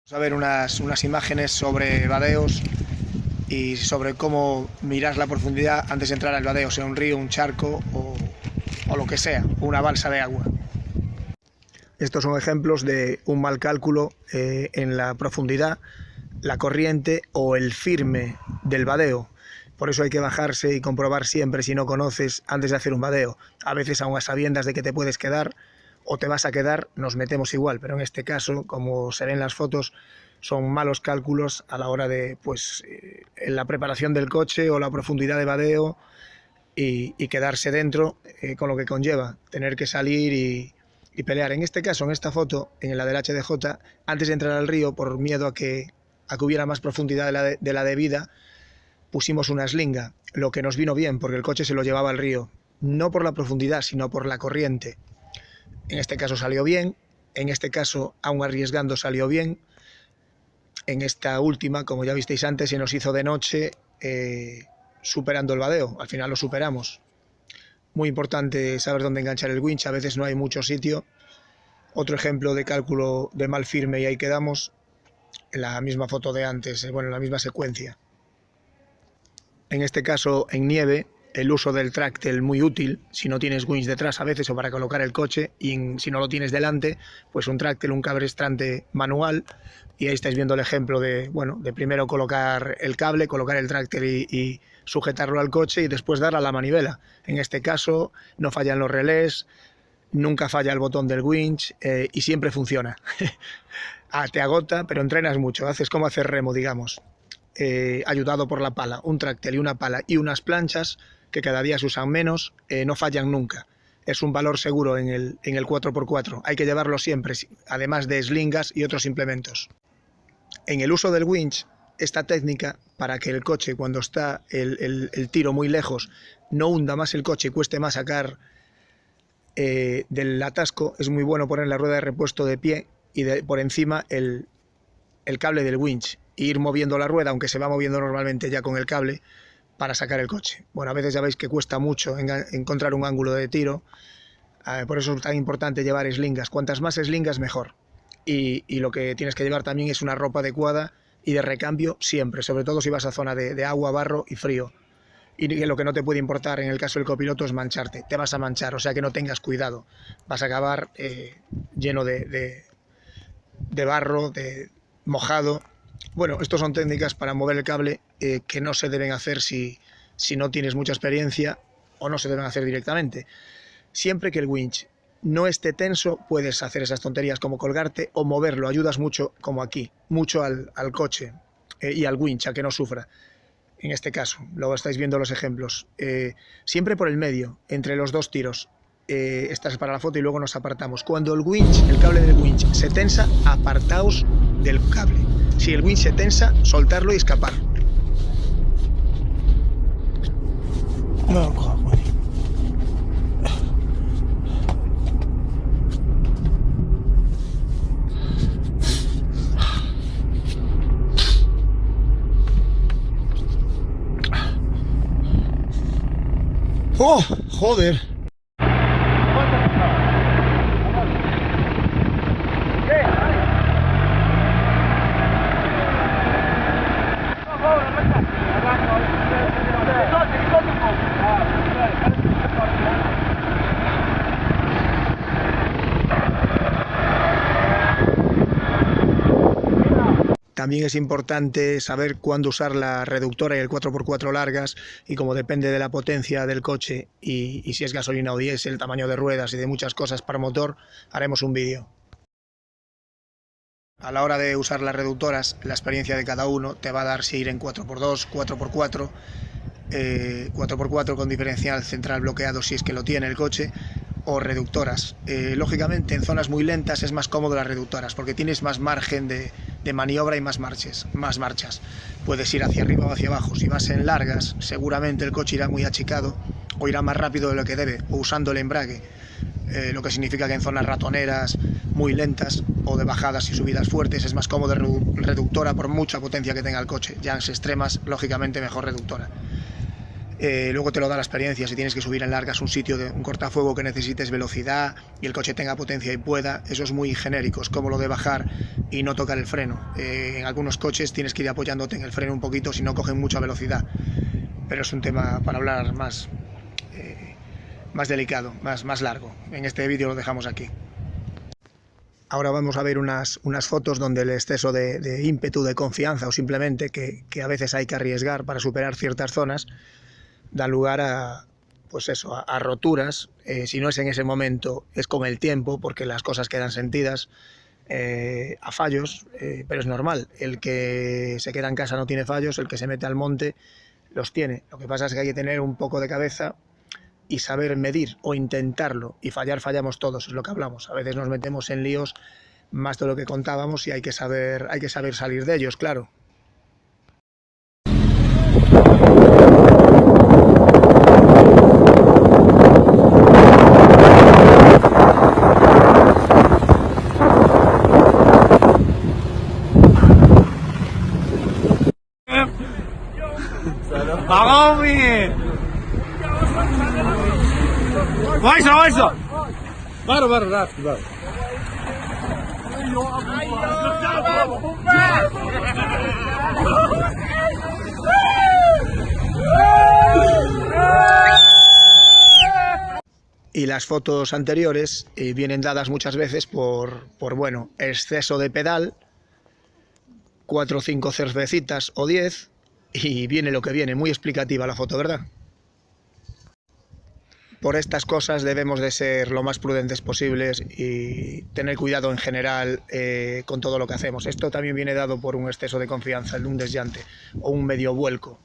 Vamos a ver unas imágenes sobre vadeos y sobre cómo mirar la profundidad antes de entrar al vadeo, sea un río, un charco o lo que sea, una balsa de agua. Estos son ejemplos de un mal cálculo en la profundidad, la corriente o el firme del vadeo. Por eso hay que bajarse y comprobar siempre, si no conoces, antes de hacer un vadeo. A veces, aun a sabiendas de que te puedes quedar o te vas a quedar, nos metemos igual, pero en este caso, como se ven en las fotos, son malos cálculos a la hora de, en la preparación del coche o la profundidad de vadeo y quedarse dentro, con lo que conlleva tener que salir y pelear. En este caso, en esta foto, en la del HDJ, antes de entrar al río, por miedo a que hubiera más profundidad de la debida, pusimos una slinga, lo que nos vino bien, porque el coche se lo llevaba al río, no por la profundidad, sino por la corriente. En este caso salió bien, en este caso, aún arriesgando, salió bien. En esta última, como ya visteis antes, se nos hizo de noche, superando el vadeo. Al final lo superamos. Muy importante saber dónde enganchar el winch, a veces no hay mucho sitio. Otro ejemplo de cálculo de mal firme y ahí quedamos, en la misma foto de antes, en la misma secuencia. En este caso, en nieve, el uso del tráctil muy útil, si no tienes winch detrás a veces o para colocar el coche, y si no lo tienes delante, pues un tráctil, un cabrestrante manual, y ahí estáis viendo el ejemplo de primero colocar el cable, colocar el tráctil y sujetarlo al coche y después dar a la manivela. En este caso no fallan los relés, nunca falla el botón del winch y siempre funciona. Te agota, pero entrenas mucho, haces como hacer remo, digamos. Ayudado por la pala, un tráctil y una pala y unas planchas que cada día se usan menos, no fallan nunca. Es un valor seguro en el 4x4, hay que llevarlo siempre, además de slingas y otros implementos. En el uso del winch, esta técnica, para que el coche, cuando está el tiro muy lejos, no hunda más el coche y cueste más sacar del atasco, es muy bueno poner la rueda de repuesto de pie y por encima el cable del winch, e ir moviendo la rueda, aunque se va moviendo normalmente ya con el cable, para sacar el coche. Bueno, a veces ya veis que cuesta mucho encontrar un ángulo de tiro, por eso es tan importante llevar slingas. Cuantas más slingas, mejor. Y lo que tienes que llevar también es una ropa adecuada y de recambio siempre, sobre todo si vas a zona de agua, barro y frío. Y lo que no te puede importar en el caso del copiloto es mancharte. Te vas a manchar, o sea que no tengas cuidado. Vas a acabar lleno de barro, mojado. Bueno, estas son técnicas para mover el cable que no se deben hacer si no tienes mucha experiencia o no se deben hacer directamente. Siempre que el winch no esté tenso, puedes hacer esas tonterías como colgarte o moverlo. Ayudas mucho, como aquí, mucho al coche y al winch a que no sufra. En este caso, luego estáis viendo los ejemplos. Siempre por el medio, entre los dos tiros. Esta es para la foto y luego nos apartamos. Cuando el cable del winch se tensa, apartaos del cable. Si el winch se tensa, soltarlo y escapar. ¡Oh, joder! También es importante saber cuándo usar la reductora y el 4x4 largas, y como depende de la potencia del coche y si es gasolina o diésel, el tamaño de ruedas y de muchas cosas para motor, haremos un vídeo. A la hora de usar las reductoras, la experiencia de cada uno te va a dar si ir en 4x2, 4x4, 4x4 con diferencial central bloqueado si es que lo tiene el coche, o reductoras. Lógicamente en zonas muy lentas es más cómodo las reductoras porque tienes más margen de maniobra y más marchas. Puedes ir hacia arriba o hacia abajo. Si vas en largas, seguramente el coche irá muy achicado o irá más rápido de lo que debe, o usando el embrague, lo que significa que en zonas ratoneras muy lentas o de bajadas y subidas fuertes es más cómodo reductora por mucha potencia que tenga el coche. Ya en extremas, lógicamente mejor reductora. Luego te lo da la experiencia, si tienes que subir en largas un sitio de un cortafuego que necesites velocidad y el coche tenga potencia y pueda, eso es muy genérico, es como lo de bajar y no tocar el freno. En algunos coches tienes que ir apoyándote en el freno un poquito si no cogen mucha velocidad, pero es un tema para hablar más delicado, más largo. En este vídeo lo dejamos aquí. Ahora vamos a ver unas fotos donde el exceso de ímpetu, de confianza o simplemente que a veces hay que arriesgar para superar ciertas zonas, da lugar a, pues eso, a roturas. Si no es en ese momento, es con el tiempo, porque las cosas quedan sentidas, a fallos, pero es normal. El que se queda en casa no tiene fallos, el que se mete al monte los tiene. Lo que pasa es que hay que tener un poco de cabeza y saber medir o intentarlo, y fallar fallamos todos, es lo que hablamos. A veces nos metemos en líos más de lo que contábamos y hay que saber salir de ellos, claro. وایسا برو رفت برو Y las fotos anteriores vienen dadas muchas veces por bueno, exceso de pedal, 4 o 5 cervecitas o 10, y viene lo que viene. Muy explicativa la foto, ¿verdad? Por estas cosas debemos de ser lo más prudentes posibles y tener cuidado en general con todo lo que hacemos. Esto también viene dado por un exceso de confianza, un desllante o un medio vuelco.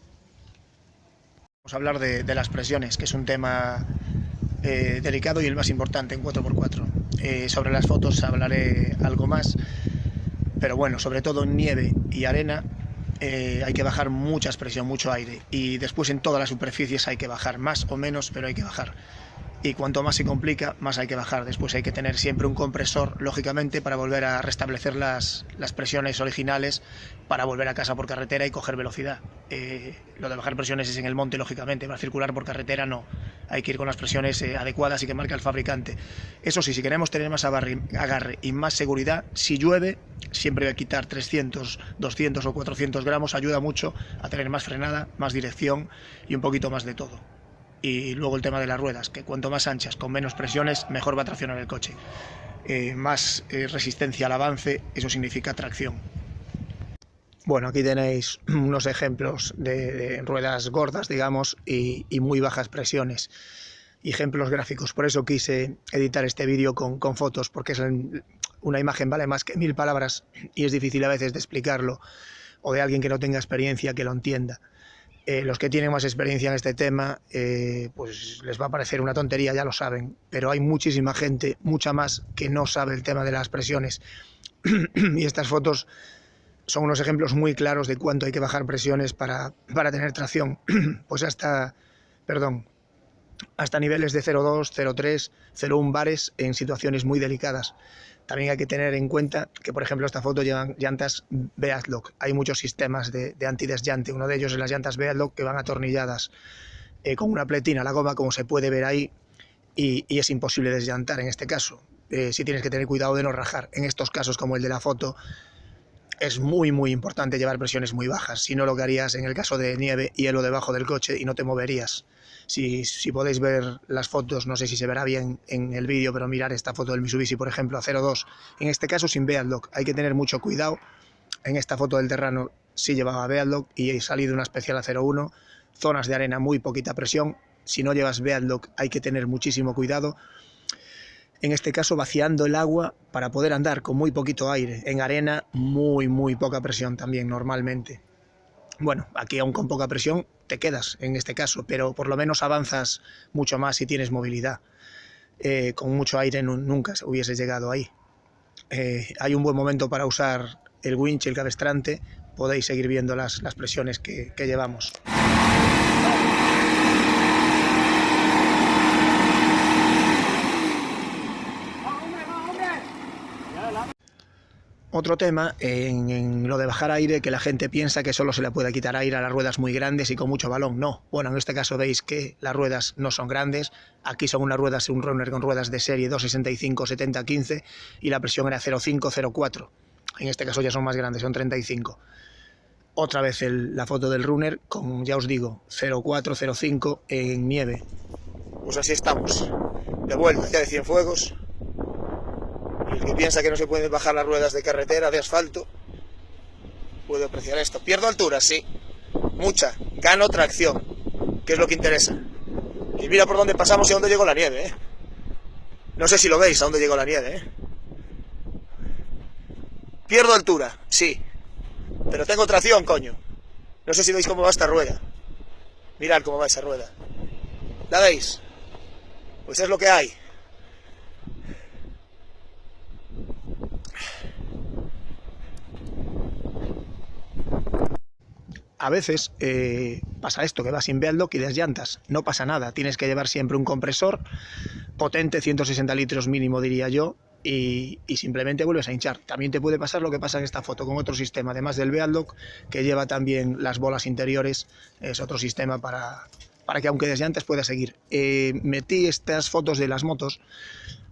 Vamos a hablar de las presiones, que es un tema delicado y el más importante en 4x4. Sobre las fotos hablaré algo más, pero bueno, sobre todo en nieve y arena hay que bajar mucha presión, mucho aire, y después en todas las superficies hay que bajar, más o menos, pero hay que bajar. Y cuanto más se complica, más hay que bajar. Después hay que tener siempre un compresor, lógicamente, para volver a restablecer las presiones originales, para volver a casa por carretera y coger velocidad. Lo de bajar presiones es en el monte, lógicamente, para circular por carretera no. Hay que ir con las presiones adecuadas y que marca el fabricante. Eso sí, si queremos tener más agarre y más seguridad, si llueve, siempre voy a quitar 300, 200 o 400 gramos, ayuda mucho a tener más frenada, más dirección y un poquito más de todo. Y luego el tema de las ruedas, que cuanto más anchas, con menos presiones, mejor va a traccionar el coche. Más resistencia al avance, eso significa tracción. Bueno, aquí tenéis unos ejemplos de ruedas gordas, digamos, y muy bajas presiones. Ejemplos gráficos, por eso quise editar este vídeo con fotos, porque es una imagen vale más que 1000 palabras y es difícil a veces de explicarlo, o de alguien que no tenga experiencia que lo entienda. Los que tienen más experiencia en este tema, pues les va a parecer una tontería, ya lo saben, pero hay muchísima gente, mucha más, que no sabe el tema de las presiones. Y estas fotos son unos ejemplos muy claros de cuánto hay que bajar presiones para tener tracción, pues hasta niveles de 0,2, 0,3, 0,1 bares en situaciones muy delicadas. También hay que tener en cuenta que, por ejemplo, esta foto llevan llantas Beadlock. Hay muchos sistemas de antidesllante. Uno de ellos es las llantas Beadlock, que van atornilladas con una pletina a la goma, como se puede ver ahí, y es imposible desllantar en este caso. Sí tienes que tener cuidado de no rajar. En estos casos, como el de la foto, es muy importante llevar presiones muy bajas. Si no, lo que harías en el caso de nieve, hielo debajo del coche y no te moverías. Si podéis ver las fotos, no sé si se verá bien en el vídeo, pero mirar esta foto del Mitsubishi, por ejemplo, a 0,2, en este caso sin Beadlock. Hay que tener mucho cuidado. En esta foto del Terrano sí llevaba Beadlock y he salido una especial a 0,1, zonas de arena muy poquita presión. Si no llevas Beadlock hay que tener muchísimo cuidado. En este caso vaciando el agua para poder andar con muy poquito aire. En arena muy poca presión también normalmente. Bueno, aquí aún con poca presión te quedas en este caso, pero por lo menos avanzas mucho más si tienes movilidad. Con mucho aire nunca hubieses llegado ahí. Hay un buen momento para usar el winch, el cabestrante. Podéis seguir viendo las presiones que llevamos. Otro tema, en lo de bajar aire, que la gente piensa que solo se le puede quitar aire a las ruedas muy grandes y con mucho balón. No. Bueno, en este caso veis que las ruedas no son grandes. Aquí son unas ruedas, un runner con ruedas de serie 265 70-15 y la presión era 0,5-0,4. En este caso ya son más grandes, son 35. Otra vez la foto del runner con, ya os digo, 0,4, 0,5 en nieve. Pues así estamos. De vuelta ya de Cienfuegos. El que piensa que no se pueden bajar las ruedas de carretera, de asfalto, puede apreciar esto. Pierdo altura, sí, mucha. Gano tracción, que es lo que interesa. Y mira por dónde pasamos y a dónde llegó la nieve, ¿eh? No sé si lo veis, a dónde llegó la nieve, ¿eh? Pierdo altura, sí, pero tengo tracción, coño. No sé si veis cómo va esta rueda. Mirad cómo va esa rueda. ¿La veis? Pues es lo que hay. A veces pasa esto, que vas sin Beadlock y desllantas. No pasa nada, tienes que llevar siempre un compresor potente, 160 litros mínimo diría yo, y simplemente vuelves a hinchar. También te puede pasar lo que pasa en esta foto con otro sistema, además del Beadlock, que lleva también las bolas interiores, es otro sistema para que aunque desllantes pueda seguir. Metí estas fotos de las motos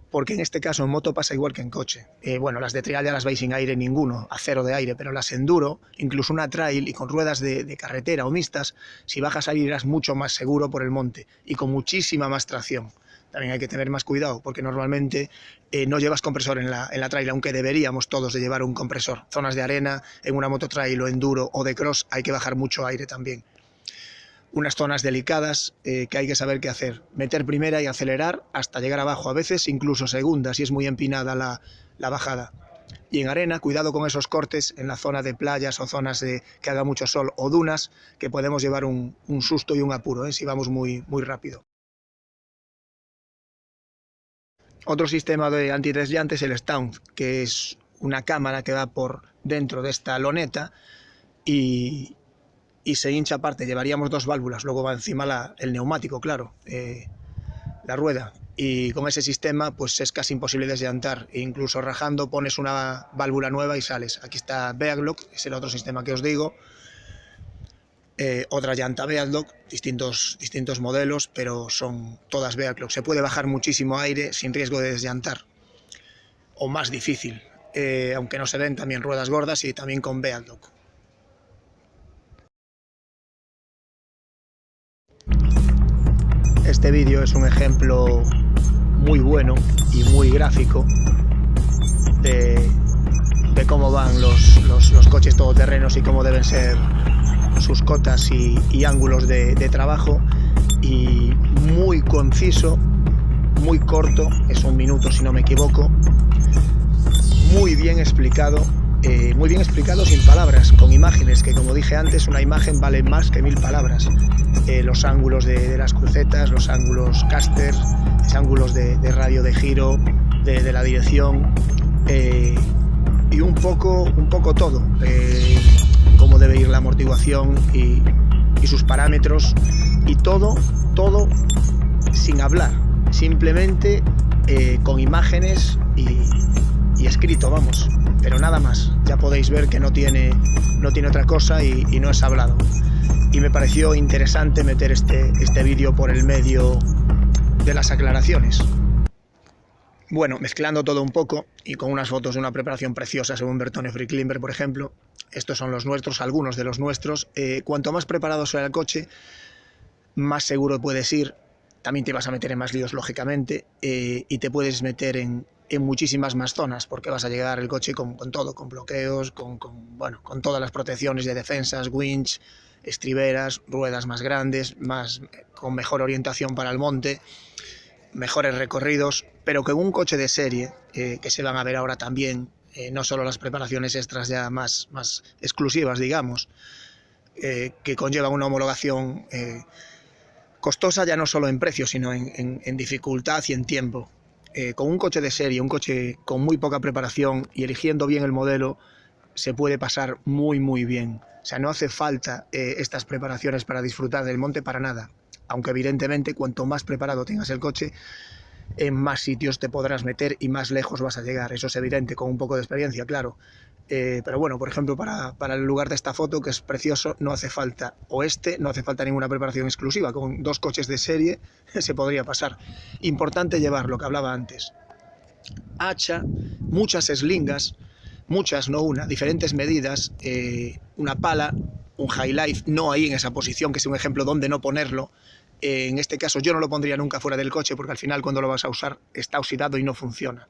porque en este caso en moto pasa igual que en coche. Bueno, las de trial ya las veis sin aire ninguno, a cero de aire, pero las enduro, incluso una trail y con ruedas de carretera o mixtas, si bajas ahí irás mucho más seguro por el monte y con muchísima más tracción. También hay que tener más cuidado porque normalmente no llevas compresor en la trail, aunque deberíamos todos de llevar un compresor. Zonas de arena, en una moto trail o enduro o de cross hay que bajar mucho aire también. Unas zonas delicadas que hay que saber qué hacer. Meter primera y acelerar hasta llegar abajo, a veces incluso segunda si es muy empinada la bajada. Y en arena, cuidado con esos cortes en la zona de playas o zonas que haga mucho sol o dunas, que podemos llevar un susto y un apuro si vamos muy rápido. Otro sistema de antidesllante es el Stunt, que es una cámara que va por dentro de esta loneta y se hincha aparte. Llevaríamos dos válvulas, luego va encima el neumático, claro, la rueda, y con ese sistema pues es casi imposible desllantar, e incluso rajando pones una válvula nueva y sales. Aquí está Beadlock, es el otro sistema que os digo, otra llanta Beadlock, distintos modelos, pero son todas Beadlock. Se puede bajar muchísimo aire sin riesgo de desllantar, o más difícil, aunque no se ven también ruedas gordas y también con Beadlock. Este vídeo es un ejemplo muy bueno y muy gráfico de cómo van los coches todoterrenos y cómo deben ser sus cotas y ángulos de trabajo, y muy conciso, muy corto, es 1 minuto si no me equivoco, muy bien explicado sin palabras, con imágenes, que como dije antes, una imagen vale más que 1000 palabras. Los ángulos de las crucetas, los ángulos caster, los ángulos de radio de giro, de la dirección, y un poco todo, cómo debe ir la amortiguación y sus parámetros, y todo sin hablar, simplemente con imágenes y escrito, vamos, pero nada más. Ya podéis ver que no tiene otra cosa y no es hablado. Y me pareció interesante meter este vídeo por el medio de las aclaraciones. Bueno, mezclando todo un poco y con unas fotos de una preparación preciosa según Bertone Free Climber, por ejemplo. Estos son los nuestros, algunos de los nuestros. Cuanto más preparado sea el coche, más seguro puedes ir. También te vas a meter en más líos, lógicamente, y te puedes meter en muchísimas más zonas, porque vas a llegar el coche con todo, con bloqueos, con todas las protecciones de defensas, winch, estriberas, ruedas más grandes, con mejor orientación para el monte, mejores recorridos, pero con un coche de serie, que se van a ver ahora también, no solo las preparaciones extras ya más exclusivas, digamos, que conllevan una homologación costosa ya no solo en precio, sino en dificultad y en tiempo. Con un coche de serie, un coche con muy poca preparación y eligiendo bien el modelo, se puede pasar muy bien. O sea, no hace falta estas preparaciones para disfrutar del monte para nada. Aunque evidentemente cuanto más preparado tengas el coche, en más sitios te podrás meter y más lejos vas a llegar. Eso es evidente, con un poco de experiencia, claro. Pero bueno, por ejemplo, para el lugar de esta foto, que es precioso, no hace falta no hace falta ninguna preparación exclusiva. Con 2 coches de serie se podría pasar. Importante llevar lo que hablaba antes: hacha, muchas eslingas, muchas, no una, diferentes medidas, una pala, un high life, no ahí en esa posición, que es un ejemplo donde no ponerlo. En este caso yo no lo pondría nunca fuera del coche, porque al final cuando lo vas a usar está oxidado y no funciona.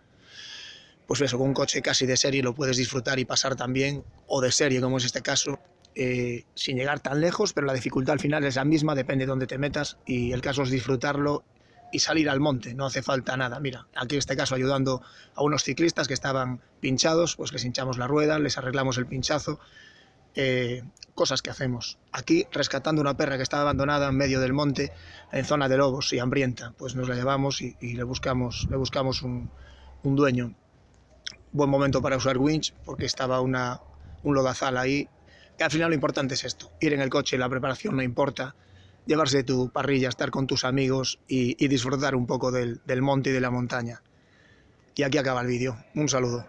Pues eso, con un coche casi de serie lo puedes disfrutar y pasar también, o de serie como es este caso, sin llegar tan lejos, pero la dificultad al final es la misma, depende de dónde te metas, y el caso es disfrutarlo y salir al monte, no hace falta nada. Mira, aquí en este caso ayudando a unos ciclistas que estaban pinchados, pues les hinchamos la rueda, les arreglamos el pinchazo, cosas que hacemos. Aquí rescatando una perra que estaba abandonada en medio del monte, en zona de lobos y hambrienta, pues nos la llevamos y le buscamos un dueño. Buen momento para usar winch, porque estaba un lodazal ahí. Y al final lo importante es esto: ir en el coche, la preparación no importa, llevarse tu parrilla, estar con tus amigos y disfrutar un poco del monte y de la montaña. Y aquí acaba el vídeo. Un saludo.